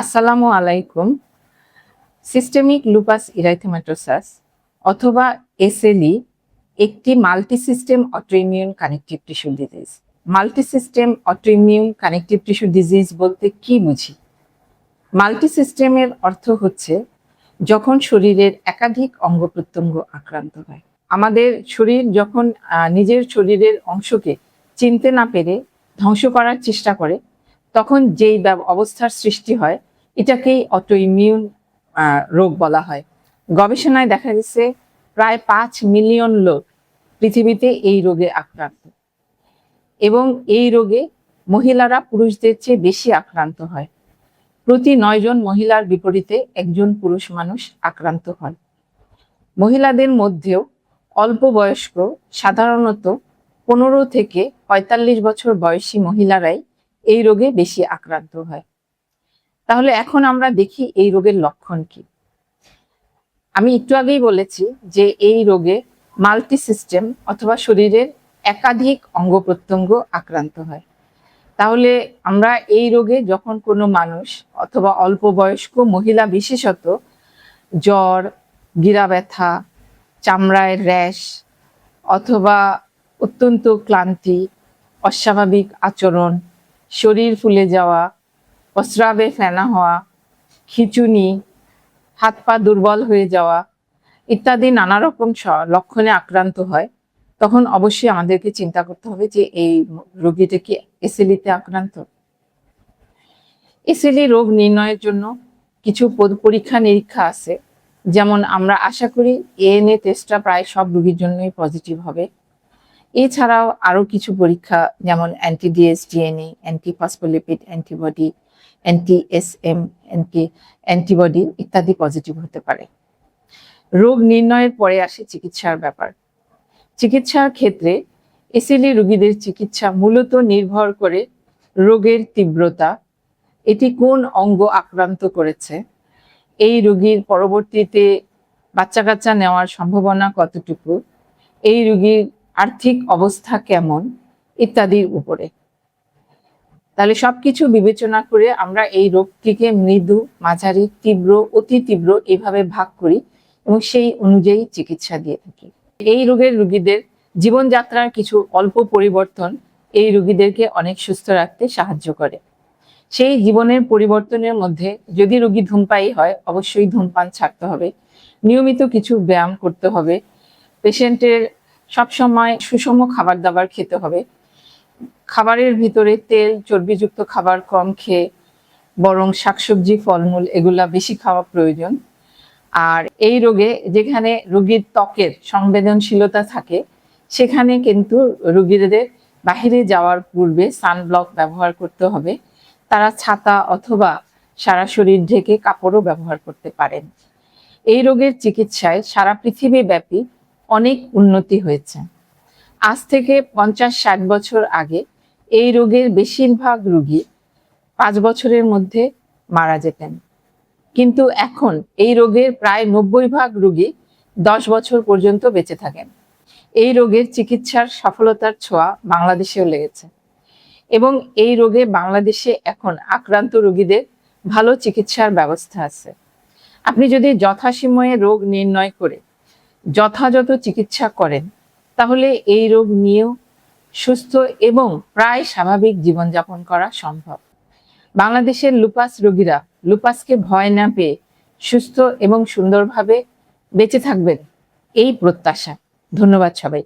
আসসালামু আলাইকুম। Systemic lupus ইরাইথেমাটোসাস অথবা এসএলই একটি multisystem autoimmune connective tissue disease. Multisystem autoimmune connective tissue disease বলতে কি বুঝি? মাল্টিসিস্টেমের অর্থ হচ্ছে যখন শরীরের একাধিক অঙ্গ প্রত্যঙ্গ আক্রান্ত হয়। আমাদের শরীর যখন নিজের শরীরের অংশকে চিনতে না পেরে ধ্বংস করার চেষ্টা করে, তখন যেই অবস্থার সৃষ্টি হয় এটাকেই অটোইমিউন রোগ বলা হয়। গবেষণায় দেখা গেছে প্রায় 5 মিলিয়ন লোক পৃথিবীতে এই রোগে আক্রান্ত, এবং এই রোগে মহিলারা পুরুষদের চেয়ে বেশি আক্রান্ত হয়। প্রতি 9 জন মহিলার বিপরীতে একজন পুরুষ মানুষ আক্রান্ত হন। মহিলাদের মধ্যেও অল্প বয়স্ক, সাধারণত 15 থেকে 45 বছর বয়সী মহিলারাই এই রোগে বেশি আক্রান্ত হয়। তাহলে এখন আমরা দেখি এই রোগের লক্ষণ কি। আমি একটু আগেই বলেছি যে এই রোগে মাল্টি সিস্টেম অথবা শরীরের একাধিক অঙ্গ প্রত্যঙ্গ আক্রান্ত হয়। তাহলে আমরা এই রোগে যখন কোনো মানুষ অথবা অল্প বয়স্ক মহিলা বিশেষত জ্বর, গিরা ব্যথা, চামড়ায় র্যাশ অথবা অত্যন্ত ক্লান্তি, অস্বাভাবিক আচরণ, শরীর ফুলে যাওয়া, প্রস্রাবে ফেনা হওয়া, খিঁচুনি, হাত পা দুর্বল হয়ে যাওয়া ইত্যাদি নানা রকম লক্ষণে আক্রান্ত হয়, তখন অবশ্যই আমাদেরকে চিন্তা করতে হবে যে এই রোগীটা কি এসএলইতে আক্রান্ত। এসএলই রোগ নির্ণয়ের জন্য কিছু পরীক্ষা নিরীক্ষা আছে, যেমন আমরা আশা করি এএনএ টেস্টটা প্রায় সব রোগীর জন্যই পজিটিভ হবে। এছাড়াও আরো কিছু পরীক্ষা যেমন অ্যান্টি-ডিএসডিএনএ, অ্যান্টি-ফসফোলিপিড অ্যান্টিবডি, অ্যান্টি-এসএম অ্যান্টিবডি ইত্যাদি পজিটিভ হতে পারে। রোগ নির্ণয়ের পরে আসে চিকিৎসার ব্যাপার। চিকিৎসার ক্ষেত্রে এসএলই রোগীদের চিকিৎসা মূলত নির্ভর করে রোগের তীব্রতা, এটি কোন অঙ্গ আক্রান্ত করেছে, এই রোগীর পরবর্তীতে বাচ্চা কাচ্চা নেওয়ার সম্ভাবনা কতটুকু, এই রোগীর আর্থিক অবস্থা কেমন ইত্যাদির উপরে। তাহলে সবকিছু বিবেচনা করে আমরা এই রোগটিকে মৃদু, মাঝারি, তীব্র, অতি তীব্র এভাবে ভাগ করি এবং সেই অনুযায়ী চিকিৎসা দিয়ে থাকি। এই রোগের রোগীদের জীবনযাত্রার কিছু অল্প পরিবর্তন এই রোগীদেরকে অনেক সুস্থ রাখতে সাহায্য করে। সেই জীবনের পরিবর্তনের মধ্যে যদি রোগী ধূমপায়ী হয়, অবশ্যই ধূমপান ছাড়তে হবে, নিয়মিত কিছু ব্যায়াম করতে হবে, পেশেন্টের সবসময় সুষম খাবার দাবার খেতে হবে, খাবারের ভিতরে তেল চর্বিযুক্ত খাবার কম খেয়ে বরং শাকসবজি, ফলমূল এগুলা বেশি খাওয়া প্রয়োজন। আর এই রোগে যেখানে রোগীর ত্বকের সংবেদনশীলতা থাকে, সেখানে কিন্তু রোগীদের বাহিরে যাওয়ার পূর্বে সানব্লক ব্যবহার করতে হবে। তারা ছাতা অথবা সারা শরীর ঢেকে কাপড়ও ব্যবহার করতে পারেন। এই রোগের চিকিৎসায় সারা পৃথিবী ব্যাপী অনেক উন্নতি হয়েছে। আজ থেকে 50-60 বছর আগে এই রোগের বেশিরভাগ রোগী 5 বছরের মধ্যে মারা যেতেন, কিন্তু এখন এই রোগের প্রায় 90% রোগী 10 বছর পর্যন্ত বেঁচে থাকেন। এই রোগের চিকিৎসার সফলতার ছোঁয়া বাংলাদেশেও লেগেছে, এবং এই রোগে বাংলাদেশে এখন আক্রান্ত রোগীদের ভালো চিকিৎসার ব্যবস্থা আছে। আপনি যদি যথাসময়ে রোগ নির্ণয় করে যথাযথ চিকিৎসা করেন, তাহলে এই রোগ নিয়েও সুস্থ এবং প্রায় স্বাভাবিক জীবনযাপন করা সম্ভব। বাংলাদেশের লুপাস রোগীরা লুপাসকে ভয় না পেয়ে সুস্থ এবং সুন্দরভাবে বেঁচে থাকবেন এই প্রত্যাশা। ধন্যবাদ সবাই।